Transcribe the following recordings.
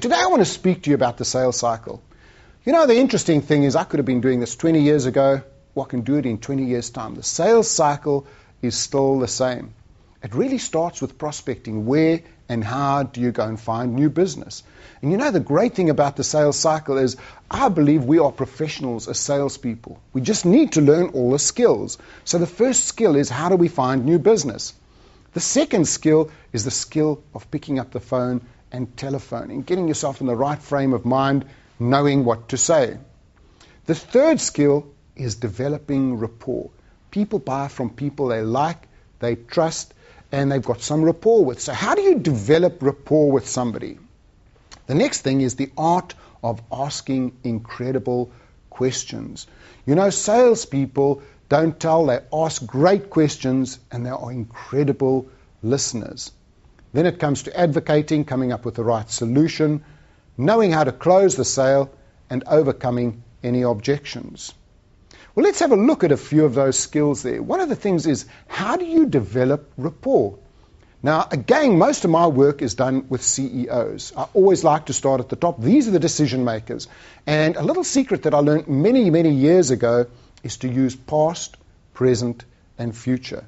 Today I want to speak to you about the sales cycle. You know, the interesting thing is I could have been doing this 20 years ago, or I can do it in 20 years' time. The sales cycle is still the same. It really starts with prospecting. Where and how do you go and find new business? And you know, the great thing about the sales cycle is I believe we are professionals as salespeople. We just need to learn all the skills. So the first skill is, how do we find new business? The second skill is the skill of picking up the phone and telephoning, getting yourself in the right frame of mind, knowing what to say. The third skill is developing rapport. People buy from people they like, they trust, and they've got some rapport with. So how do you develop rapport with somebody? The next thing is the art of asking incredible questions. You know, salespeople don't tell, they ask great questions, and they are incredible listeners. Then it comes to advocating, coming up with the right solution, knowing how to close the sale, and overcoming any objections. Well, let's have a look at a few of those skills there. One of the things is, how do you develop rapport? Now, again, most of my work is done with CEOs. I always like to start at the top. These are the decision makers. And a little secret that I learned many, many years ago is to use past, present, and future.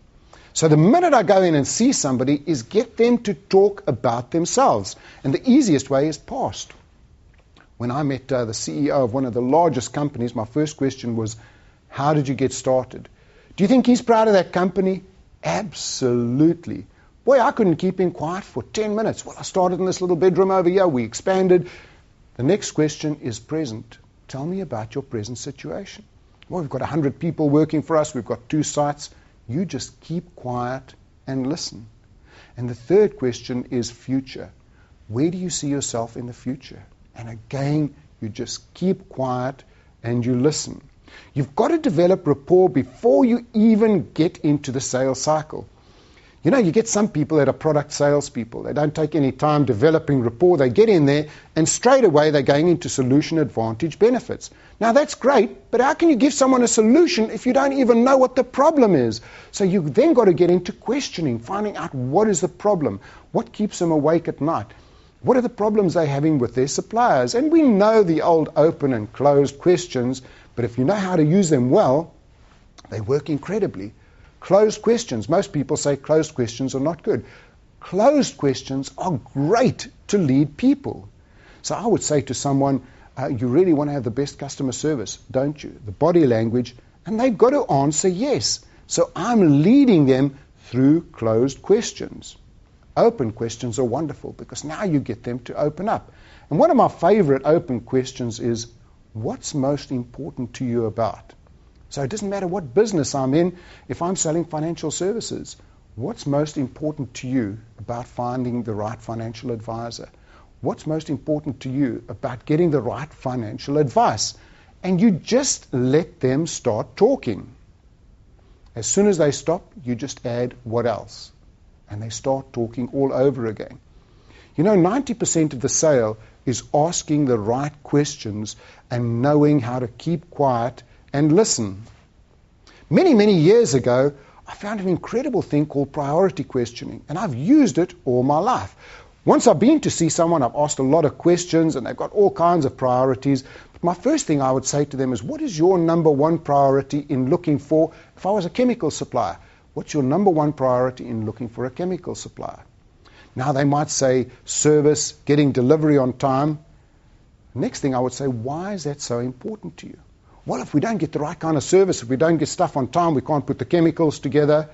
So the minute I go in and see somebody is get them to talk about themselves. And the easiest way is past. When I met the CEO of one of the largest companies, my first question was, how did you get started? Do you think he's proud of that company? Absolutely. Boy, I couldn't keep him quiet for 10 minutes. Well, I started in this little bedroom over here. We expanded. The next question is present. Tell me about your present situation. Well, we've got 100 people working for us. We've got 2 sites. You just keep quiet and listen. And the third question is future. Where do you see yourself in the future? And again, you just keep quiet and you listen. You've got to develop rapport before you even get into the sales cycle. You know, you get some people that are product salespeople. They don't take any time developing rapport. They get in there and straight away they're going into solution advantage benefits. Now that's great, but how can you give someone a solution if you don't even know what the problem is? So you've then got to get into questioning, finding out what is the problem, what keeps them awake at night, what are the problems they're having with their suppliers. And we know the old open and closed questions, but if you know how to use them well, they work incredibly. Closed questions. Most people say closed questions are not good. Closed questions are great to lead people. So I would say to someone, you really want to have the best customer service, don't you? The body language, and they've got to answer yes. So I'm leading them through closed questions. Open questions are wonderful because now you get them to open up. And one of my favorite open questions is, what's most important to you about? So it doesn't matter what business I'm in. If I'm selling financial services, what's most important to you about finding the right financial advisor? What's most important to you about getting the right financial advice? And you just let them start talking. As soon as they stop, you just add what else? And they start talking all over again. You know, 90% of the sale is asking the right questions and knowing how to keep quiet and listen. Many, many years ago, I found an incredible thing called priority questioning, and I've used it all my life. Once I've been to see someone, I've asked a lot of questions, and they've got all kinds of priorities. But my first thing I would say to them is, what is your number one priority in looking for, if I was a chemical supplier, what's your number one priority in looking for a chemical supplier? Now they might say service, getting delivery on time. Next thing I would say, why is that so important to you? Well, if we don't get the right kind of service, if we don't get stuff on time, we can't put the chemicals together.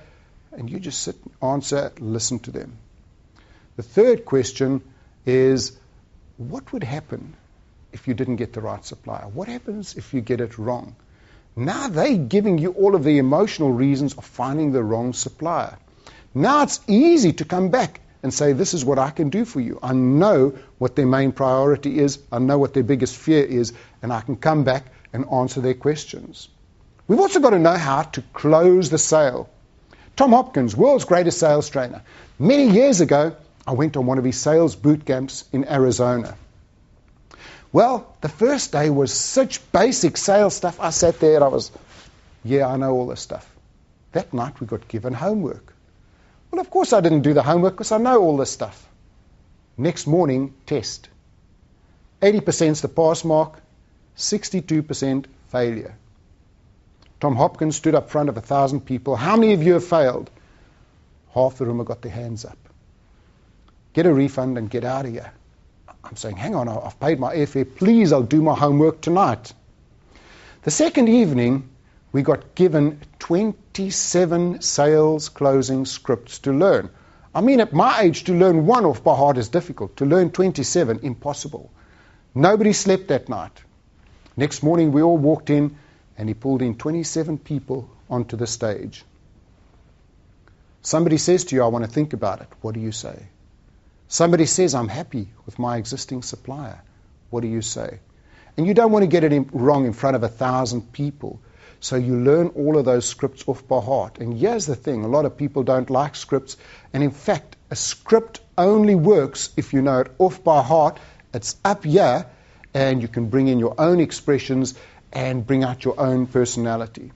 And you just sit, answer, listen to them. The third question is, what would happen if you didn't get the right supplier? What happens if you get it wrong? Now they're giving you all of the emotional reasons of finding the wrong supplier. Now it's easy to come back and say, this is what I can do for you. I know what their main priority is. I know what their biggest fear is. And I can come back and answer their questions. We've also got to know how to close the sale. Tom Hopkins, world's greatest sales trainer. Many years ago, I went on one of his sales boot camps in Arizona. Well, the first day was such basic sales stuff. I sat there and I was, I know all this stuff. That night we got given homework. Well, of course I didn't do the homework because I know all this stuff. Next morning, test. 80% is the pass mark, 62% failure. Tom Hopkins stood up front of 1,000 people. How many of you have failed? Half the room have got their hands up. Get a refund and get out of here. I'm saying, hang on, I've paid my airfare. Please, I'll do my homework tonight. The second evening, we got given 27 sales closing scripts to learn. I mean, at my age, to learn one off by heart is difficult. To learn 27, impossible. Nobody slept that night. Next morning, we all walked in, and he pulled in 27 people onto the stage. Somebody says to you, I want to think about it. What do you say? Somebody says, I'm happy with my existing supplier. What do you say? And you don't want to get it wrong in front of 1,000 people. So you learn all of those scripts off by heart. And here's the thing, a lot of people don't like scripts. And in fact, a script only works if you know it off by heart. It's up here, and you can bring in your own expressions and bring out your own personality.